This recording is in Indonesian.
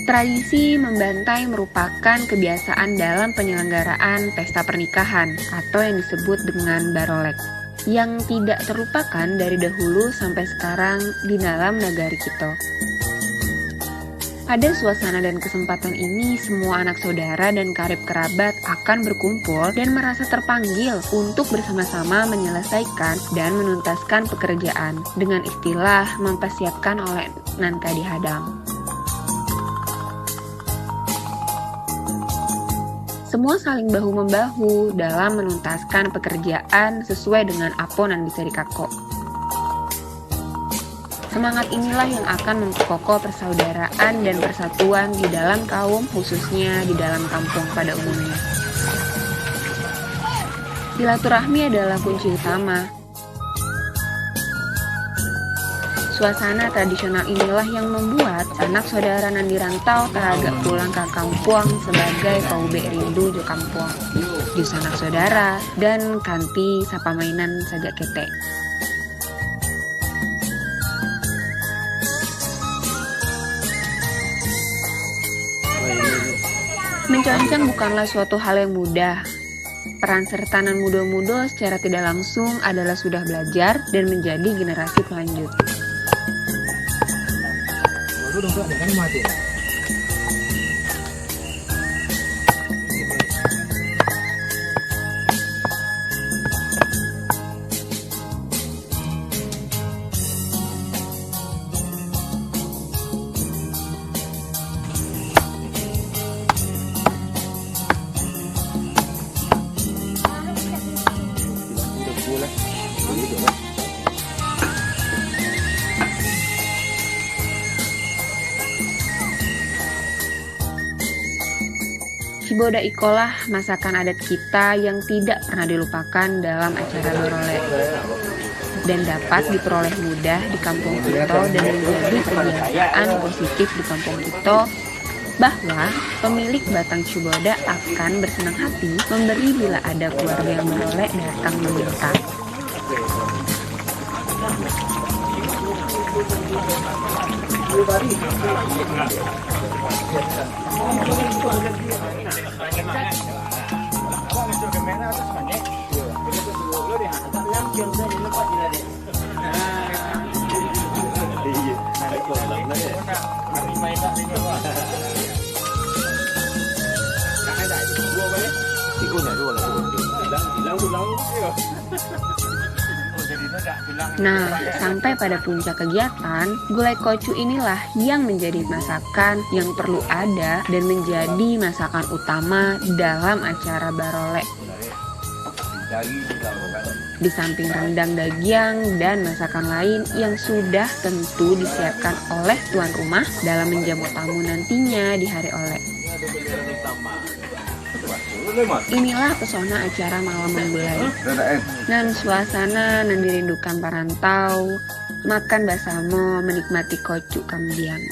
Tradisi membantai merupakan kebiasaan dalam penyelenggaraan pesta pernikahan atau yang disebut dengan barolek, yang tidak terlupakan dari dahulu sampai sekarang di dalam negari kita. Pada suasana dan kesempatan ini, semua anak saudara dan karib kerabat akan berkumpul dan merasa terpanggil untuk bersama-sama menyelesaikan dan menuntaskan pekerjaan dengan istilah mempersiapkan oleh nangka dihadang. Semua saling bahu-membahu dalam menuntaskan pekerjaan sesuai dengan apa yang bisa dikakok. Semangat inilah yang akan memperkokoh persaudaraan dan persatuan di dalam kaum, khususnya di dalam kampung pada umumnya. Silaturahmi adalah kunci utama. Suasana tradisional inilah yang membuat anak saudara nan dirantau teragak pulang ke kampung sebagai paube rindu jo kampung, jus anak saudara, dan kanti sapa mainan saja ketek. Mencancang bukanlah suatu hal yang mudah. Peran serta nan muda-muda secara tidak langsung adalah sudah belajar dan menjadi generasi pelanjut. Ciboda ikolah masakan adat kita yang tidak pernah dilupakan dalam acara barolek dan dapat diperoleh mudah di kampung kita dan menjadi kebiasaan positif di kampung kita, bahwa pemilik batang ciboda akan bersenang hati memberi bila ada keluarga yang barolek datang meminta. Nah, sampai pada puncak kegiatan, gulai kocu inilah yang menjadi masakan yang perlu ada dan menjadi masakan utama dalam acara barolek. Di samping rendang daging dan masakan lain yang sudah tentu disiapkan oleh tuan rumah dalam menjamu tamu nantinya di hari olek. Inilah pesona acara malam menggulai. Dan suasana nan dirindukan parantau, makan bersama menikmati kocu kemudian.